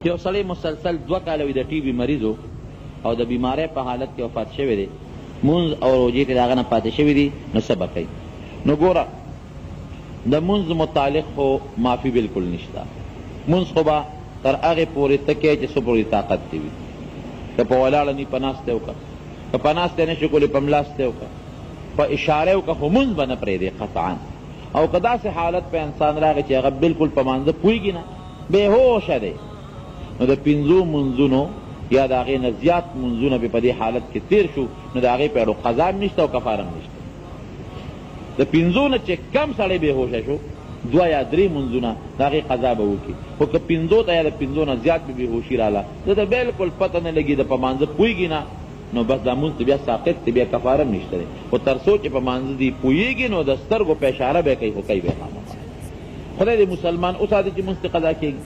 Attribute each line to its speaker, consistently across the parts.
Speaker 1: یو سړی مسلسل 2 کاله وي د ټي بي مریض او د بیمارۍ په حالت کې وفات شوی دی، مونځ او روژې کې د هغه نه پاتې شوي دي، نو څه به کوي؟ نو ګوره د مونځ متعلق خو معافي بالکل نشته. مونځ خو به تر هغې پورې ته کوې چې څه پورې طاقت دې وي. که په ولاړه نی په ناسته وکړه، که په ناسته نه شي کولی په ملاسته وکړه، په اشاره وکړه، خو مونځ به نه پرېږدې قطعا. او که داسې حالت په انسان راغی چې هغه بالکل په مانځه پوهېږي نه، بېهوشه دی، نو د 5 منځونو یا د هغې نه زیات منځونه به په دې حالت کې تیر شو، نو د هغې په اړه قضا هم نشته او کفاره هم نشته. د 5 نه چې کم سړی بېهوشه شو، 2 یا 3 منځونه د هغې قضا به وکړي. خو که 5 ته یا د 5 نه زیات به بېهوشي راله، ده ته بالکل پته نه لګي، د په مانځه پوهېږي نه، نو بس دا مونځ ته بیا ساقط دی، بیا کفاره هم نشته دی. خو تر څو چې په مانځه دي پوهېږي، نو د سترګو په اشاره به کوي، خو کوي به خامخا. خدای دې مسلمان وساتي چې مونځ ته قضا کېږي.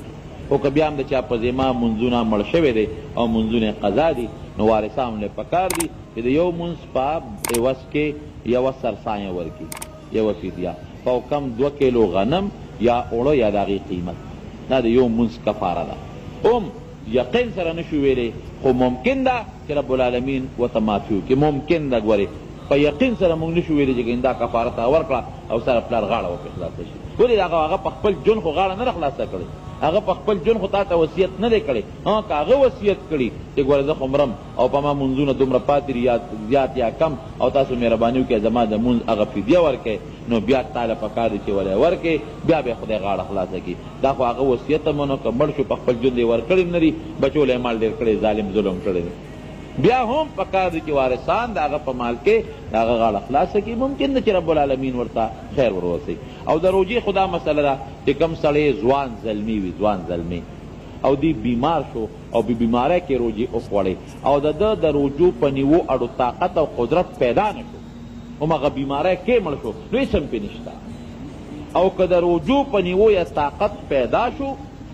Speaker 1: خو که بیا هم د چا په ذمه منځونه مړ شوی دی او منځونه قضا دي، نو وارثان له پکار دي چې د یو منځ په عوض کې یوه سرسایه ورکړي، یوه فدیه په کم 2 کیلو غنم یا اوړه یا د هغې قیمت. دا د یو منځ کفاره ده. هم یقین سره نشو ویلی، خو ممکن ده چې رب العالمین ورته معافي وکړي. ممکن ده، ګورې په یقین سره موږ نشو ویلی چې دا کفاره ته ورکړه او سره پلار غاړه وپرې خلاصه شي. ولې هغه په خپل ژوند خو غاړه نه ده خلاصه کړې، هغه په خپل ژوند خو تا ته وصیت نه دی کړی. که هغه وصیت کړي چې ګوره زه خو مرم او په ما منځونه دومره پاتې دي، یا زیات یا کم، او تاسو مهرباني وکړئ زما د مونځ هغه فدیه ورکړئ، نو بیا تاله پکار دی چې ولی ورکړې، بیا به خدای غاړه خلاصه کړي. دا خو هغه وصیت هم نو که مړ شو په خپل ژوند یې ورکړی نه دي، بچو له یې مال ډېر کړی، ظالم ظلم کړی دی، بیا هم پکار دی چې وارثان د هغه په مال کې د هغه غاړه خلاصه کړي. ممکن ده چې رب العالمین ورته خیر ورورسوي. او د روژې خو دا مسله ده چې کوم سړی ځوان زلمي وي، ځوان زلمي او دی بیمار شو او بی بیماری کې روژې وخوړې او د ده د روژو په نیوو اړو طاقت او قدرت پیدا نه شو، همغه بیماری کې مړ شو، نو هېڅ هم پرې نشته. او که د روژو په نیوو یا طاقت پیدا شو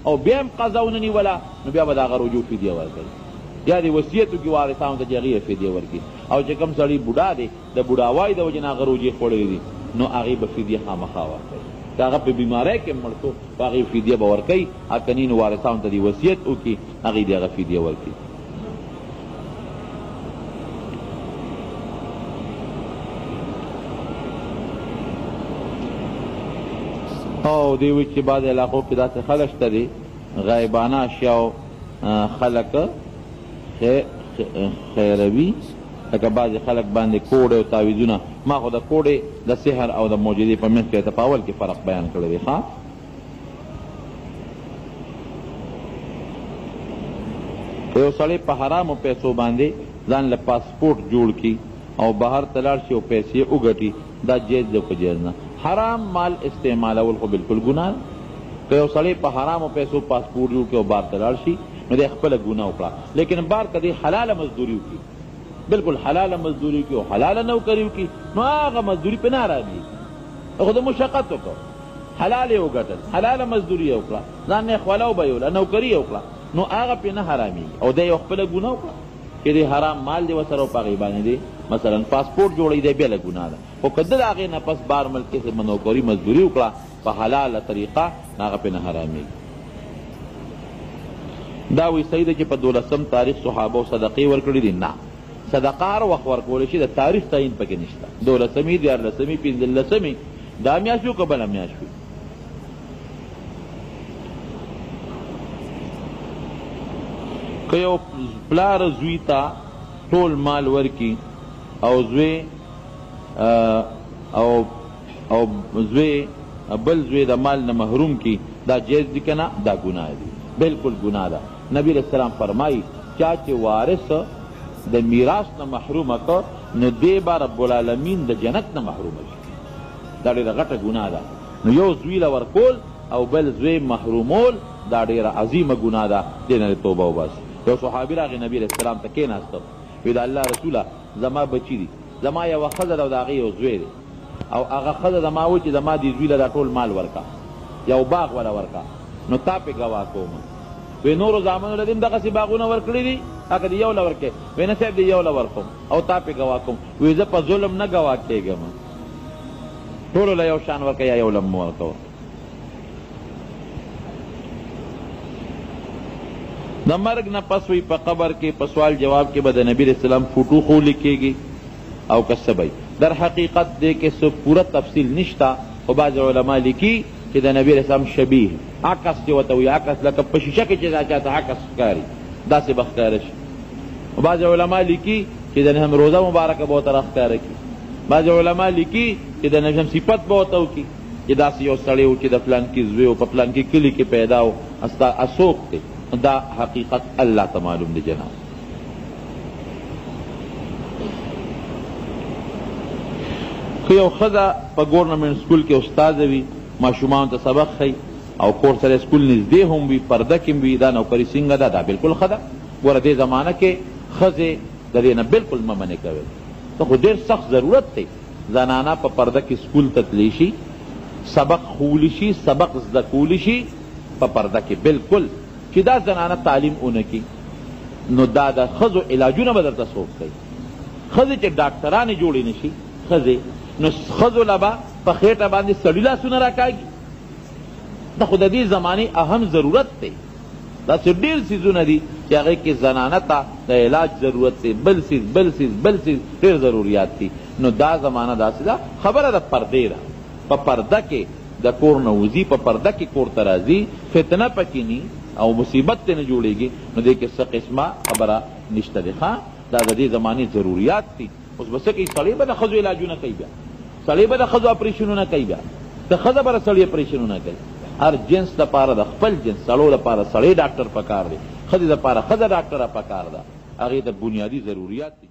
Speaker 1: او بیا هم قضا ونه نیوله، نو بیا به د هغه روژو فدیه ورکوي، یا د وصیت وکړي وارثانو ته چې هغې فدیه ورکړي. او چې کوم سړي بوډا دی، د بوډاوای د وجې نه هغه روژې خوړلې دي، نو هغې به فدیه خامخا ورکوي. که هغه په بیماری کې مړ شو، په هغې فدیه به ورکوي. که نه نو وارثانو ته دې وصیت وکړي، هغې د هغه فدیه ورکړي. او دی وایي چې بعض علاقو کې داسې خلک شته دي، غایبانه اشیاو خلک خیروي، لکه بعضې خلک باندې کوډې او تعویذونه. ما خو د کوډې د سحر او د معجزې په منځ کې په اول کې فرق بیان کړی دی. که یو سړی په حرامو پیسو باندې ځان له پاسپورټ جوړ کړي او بهر ته لاړ شي او پیسې وګټي، دا جایز دی که جایز نه؟ حرام مال استعمالول خو بالکل ګناه ده. که یو سړی په حرامو پیسو پاسپورټ جوړ کړي او بهر ته لاړ شي، نو دی خپله ګناه وکړه. لیکن بار که دی حلاله مزدوري وکړي، بالکل حلاله مزدوري وکړي او حلاله نوکري وکړي، نو هغه مزدوري پرې نه حرامېږي. خو د مشقت وکړه، حلال یې وګټل، حلاله مزدوري یې وکړه، ځان یې خوله وبیوله، نوکري یې وکړه، نو هغه پرې نه حرامېږي. او دی یو خپله ګناه وکړه چې دی حرام مال دی ورسره او په هغې باندې دی مثلا پاسپورټ جوړوي، دی بېله ګناه ده. خو که ده د هغې نه پس بار ملک کې نوکري مزدوري وکړه په حلاله طریقه، نو هغه پرې نه حرامېږي. دا وی صحیح ده چې په 12 تاریخ صحابه او صدقې ورکړي دي؟ نه، صدقه هر وخت ورکولی شي، د تاریخ تعین پکې نشته. 12مې، 14مې، 15مې، دا میاشت وي که بله میاشت وي. که یو پلار زوی ته ټول مال ورکي او زوی بل زوی د مال نه محروم کی، دا جایز دي که نه؟ دا ګناه دي، بالکل ګناه ده. نبی علیہ السلام فرمایي چا چې وارث د میراث نه محرومه که، نو دی به رب العالمین د جنت نه محرومه شي. دا ډېره غټه ګناه ده. نو یو زوی له ورکول او بل زوی محرومول، دا ډېره عظیمه ګناه ده، دې نه توبه وباسي. یو صحابي راغی نبی علیہ السلام ته کېناسته، وی د الله رسوله زما بچي دي، زما یوه ښځه ده او د هغې یو زوی دی، او هغه ښځه زما وایي چې زما دې زوی له دا ټول مال ورکه، یو باغ وله ورکه، نو تا پې ګواه کوم. وی نورو زامنو له دې هم دغسې باغونه ورکړي دي، هغه دې یو له ورکړې؟ وی نه صاحب دې یو له ورکوم او تا پې ګواه کوم. وی زه په ظلم نه ګواه کېږم، ټولو له یو شان ورکه یا یو له مو ورکوه. د مرګ نه پس وی په قبر کې په سوال جواب کې به د نبی علیہ السلام فوټو خو لیکېږي او که څه به در حقیقت دې کې څه پوره تفصیل نشته، خو بعض علما لیکي چې د نبی علیہ السلام شبیه عکس چې ورته وایي، عکس لکه په شیشه کې چې دا چاته عکس ښکاري داسې به ښکاره شي. بعض علما لیکي چې د نبی روزه مبارکه به ورته راښکاره کړي. بعض علما لیکي چې د نبی صفت به ورته وکړي چې داسې یو سړی و چې د پلانکي زوی و په پلانکي کلي کې پیدا و، اسوک دی. دا حقیقت اللہ ته معلوم دی جناب. که یو ښځه په ګورنمنټ سکول کې استاذه وي، ماشومانو ته سبق ښیي او کور سره سکول نږدې هم وي، پرده کې هم وي، دا نوکري څنګه ده؟ دا بلکل ښه ده. ګوره دې زمانه کې ښځې د دې نه بلکل مه منې کوئ. ته خو ډېر سخت ضرورت دی زنانه په پرده کې سکول ته تللی شي، سبق خولی شي، سبق زده کولی شي په پرده کې بلکل. چې دا زنانه تعلیم اونه کی نو دا د ښځو علاجونه به درته څوک کوي؟ ښځې چې ډاکټرانې جوړې نه شي ښځې، نو ښځو له به په خېټه باندې سړي لاسونه راکاږي. دا خو د دې زمانې اهم ضرورت دی. داسې ډېر څیزونه دي چې هغې کې زنانه ته د علاج ضرورت دی، بل څیز بل څیز بل څیز ډېر ضروریات دي. نو دا زمانه داسې ده، خبره د پردې ده. په پرده کې د کور نه وځي، په پرده کې کور ته راځي، فتنه پکې ني او مصیبت ته نه جوړېږي. نو دې کې څه قسمه خبره نشته دی. ښه، دا د دې زمانې ضروریات دي. اوس به څه کوي؟ سړی به د ښځو علاجونه کوي، بیا سړی به د ښځو اپریشنونه کوي، بیا د ښځه به د سړي اپریشنونه کوي. هر جنس دپاره د خپل جنس، سړو دپاره سړی ډاکټر پکار دی، ښځې دپاره ښځه ډاکټره پکار ده. هغې ته بنیادي ضروریات دي.